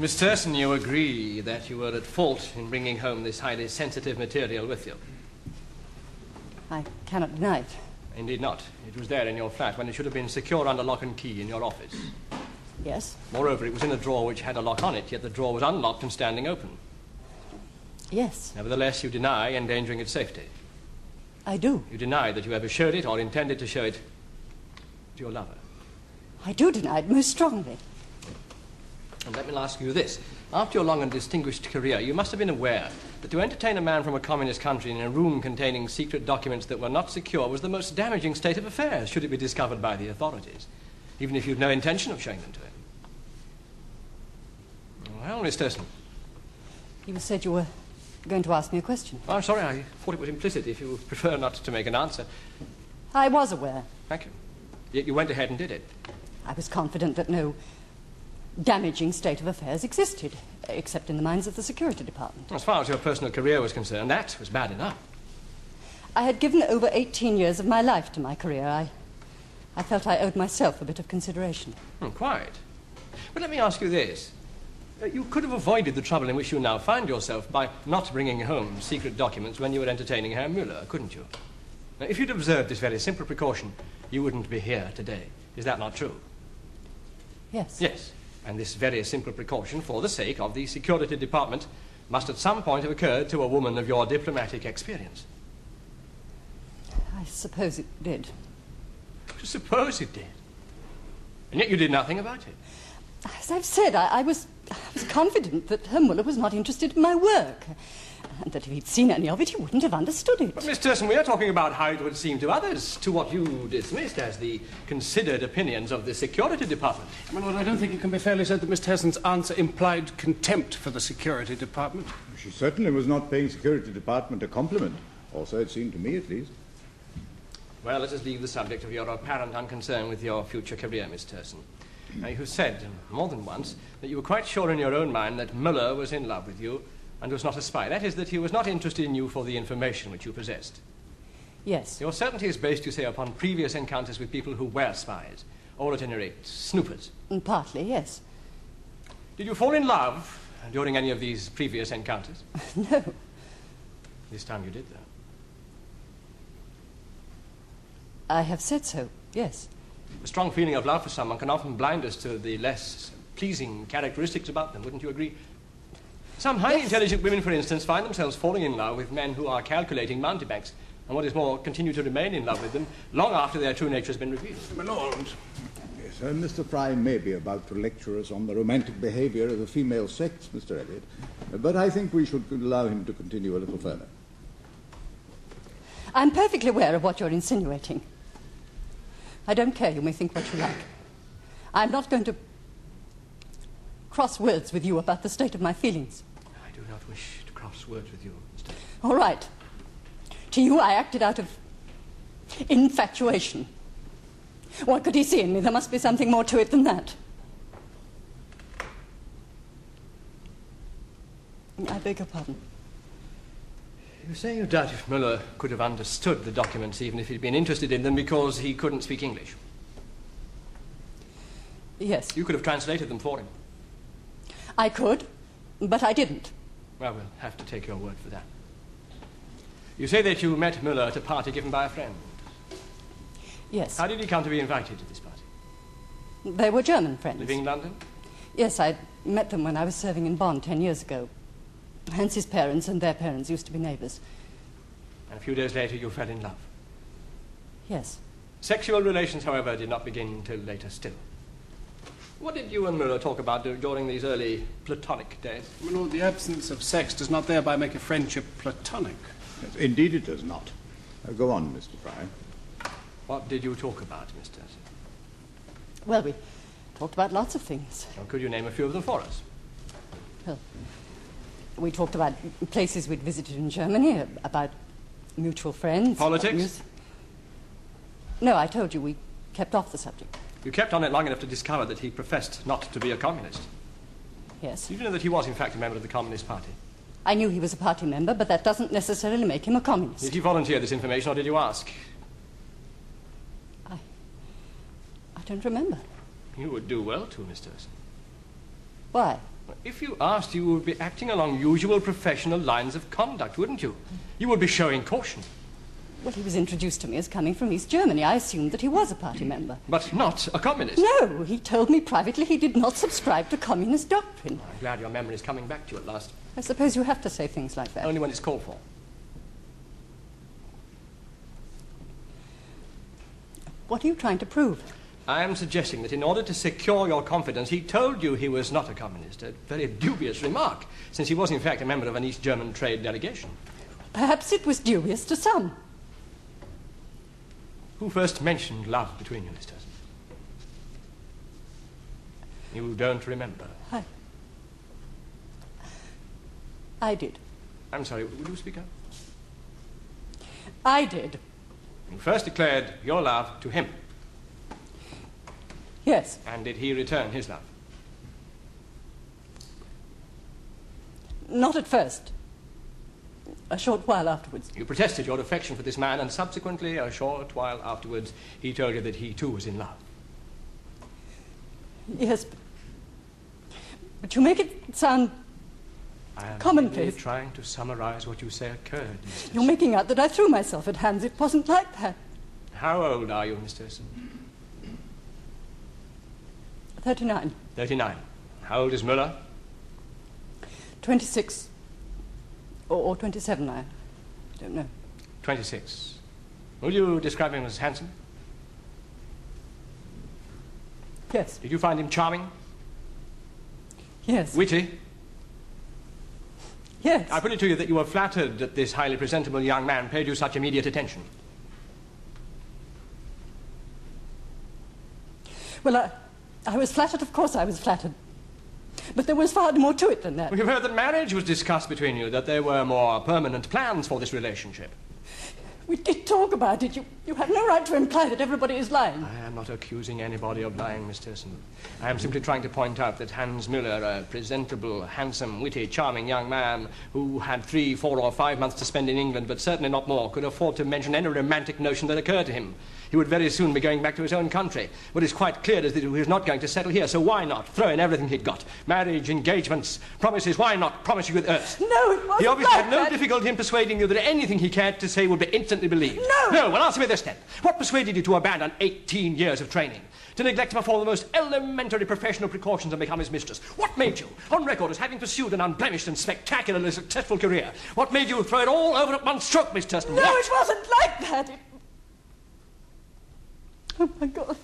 Miss Turson, you agree that you were at fault in bringing home this highly sensitive material with you? I cannot deny it. Indeed not. It was there in your flat when it should have been secure under lock and key in your office. Yes? Moreover, it was in a drawer which had a lock on it, yet the drawer was unlocked and standing open. Yes. Nevertheless, you deny endangering its safety. I do. You deny that you ever showed it or intended to show it to your lover. I do deny it most strongly. And let me ask you this. After your long and distinguished career, you must have been aware that to entertain a man from a communist country in a room containing secret documents that were not secure was the most damaging state of affairs, should it be discovered by the authorities, even if you'd no intention of showing them to him. Well, Miss Turson. You said you were going to ask me a question. Oh, I'm sorry, I thought it was implicit, if you prefer not to make an answer. I was aware. Thank you. Yet you went ahead and did it. I was confident that no damaging state of affairs existed, except in the minds of the security department. As far as your personal career was concerned, that was bad enough. I had given over 18 years of my life to my career. I felt I owed myself a bit of consideration. Quite. But let me ask you this. You could have avoided the trouble in which you now find yourself by not bringing home secret documents when you were entertaining Herr Müller, couldn't you? Now, if you'd observed this very simple precaution, you wouldn't be here today. Is that not true? Yes. Yes. And this very simple precaution, for the sake of the security department, must at some point have occurred to a woman of your diplomatic experience. I suppose it did. To suppose it did. And yet you did nothing about it. As I've said, I was confident that Herr Müller was not interested in my work, and that if he'd seen any of it, he wouldn't have understood it. But, Miss Turson, we are talking about how it would seem to others, to what you dismissed as the considered opinions of the security department. My lord, I don't think it can be fairly said that Miss Turson's answer implied contempt for the security department. She certainly was not paying security department a compliment, or so it seemed to me at least. Well, let us leave the subject of your apparent unconcern with your future career, Miss Turson. Now, you have said more than once that you were quite sure in your own mind that Müller was in love with you and was not a spy. That is, that he was not interested in you for the information which you possessed. Yes. Your certainty is based, you say, upon previous encounters with people who were spies, or at any rate, snoopers. Partly, yes. Did you fall in love during any of these previous encounters? No. This time you did, though. I have said so, yes. A strong feeling of love for someone can often blind us to the less pleasing characteristics about them, wouldn't you agree? Some highly intelligent women, for instance, find themselves falling in love with men who are calculating mountebanks, and what is more, continue to remain in love with them long after their true nature has been revealed. My lord. Yes, Mr. Fry may be about to lecture us on the romantic behaviour of the female sex, Mr. Elliot, but I think we should allow him to continue a little further. I'm perfectly aware of what you're insinuating. I don't care, you may think what you like. I'm not going to cross words with you about the state of my feelings. I do not wish to cross words with you, Mr. All right. To you, I acted out of infatuation. What could he see in me? There must be something more to it than that. I beg your pardon. You say you doubt if Müller could have understood the documents even if he'd been interested in them because he couldn't speak English. Yes. You could have translated them for him. I could, but I didn't. Well, we'll have to take your word for that. You say that you met Müller at a party given by a friend. Yes. How did he come to be invited to this party? They were German friends. Living in London? Yes, I met them when I was serving in Bonn 10 years ago. Hans's parents and their parents used to be neighbours. And a few days later you fell in love? Yes. Sexual relations, however, did not begin until later still. What did you and Müller talk about during these early platonic days? My lord, the absence of sex does not thereby make a friendship platonic. Yes, indeed it does not. Go on, Mr. Fry. What did you talk about, Miss Turson? Well, we talked about lots of things. Well, could you name a few of them for us? Well, we talked about places we'd visited in Germany, about mutual friends. Politics? No, I told you we kept off the subject. You kept on it long enough to discover that he professed not to be a communist. Yes. Did you know that he was, in fact, a member of the Communist Party? I knew he was a party member, but that doesn't necessarily make him a communist. Did you volunteer this information, or did you ask? I don't remember. You would do well to, Miss Turson. Why? If you asked, you would be acting along usual professional lines of conduct, wouldn't you? You would be showing caution. Well, he was introduced to me as coming from East Germany. I assumed that he was a party member. But not a communist. No, he told me privately he did not subscribe to communist doctrine. I'm glad your memory is coming back to you at last. I suppose you have to say things like that. Only when it's called for. What are you trying to prove? I am suggesting that in order to secure your confidence, he told you he was not a communist. A very dubious remark, since he was in fact a member of an East German trade delegation. Perhaps it was dubious to some. Who first mentioned love between you, Miss Turson? You don't remember? I did. I'm sorry, would you speak up? I did. You first declared your love to him. Yes. And did he return his love? Not at first. A short while afterwards. You protested your affection for this man, and subsequently, a short while afterwards, he told you that he too was in love. Yes, but you make it sound I am commonplace. really trying to summarize what you say occurred, Miss Turson. You're making out that I threw myself at Hans. It wasn't like that. How old are you, Miss Turson? 39. 39. How old is Müller? 26. Or 27, I don't know. 26. Will you describe him as handsome? Yes. Did you find him charming? Yes. Witty? Yes. I put it to you that you were flattered that this highly presentable young man paid you such immediate attention. Well, I was flattered, of course I was flattered. But there was far more to it than that. Well, you've heard that marriage was discussed between you, that there were more permanent plans for this relationship. We did talk about it. You have no right to imply that everybody is lying. I am not accusing anybody of lying, Miss Turson. I am simply trying to point out that Hans Müller, a presentable, handsome, witty, charming young man who had 3, 4, or 5 months to spend in England, but certainly not more, could afford to mention any romantic notion that occurred to him. He would very soon be going back to his own country. What is quite clear is that he was not going to settle here, so why not throw in everything he'd got? Marriage, engagements, promises, why not promise you with earth? No, it wasn't. He obviously like had no that. difficulty in persuading you that anything he cared to say would be instantly believed. No! No, well, answer me this then. What persuaded you to abandon 18 years of training? To neglect to perform the most elementary professional precautions and become his mistress? What made you, on record as having pursued an unblemished and spectacularly successful career, what made you throw it all over at one stroke, Miss Turson? No, What? it wasn't like that. Oh, my God.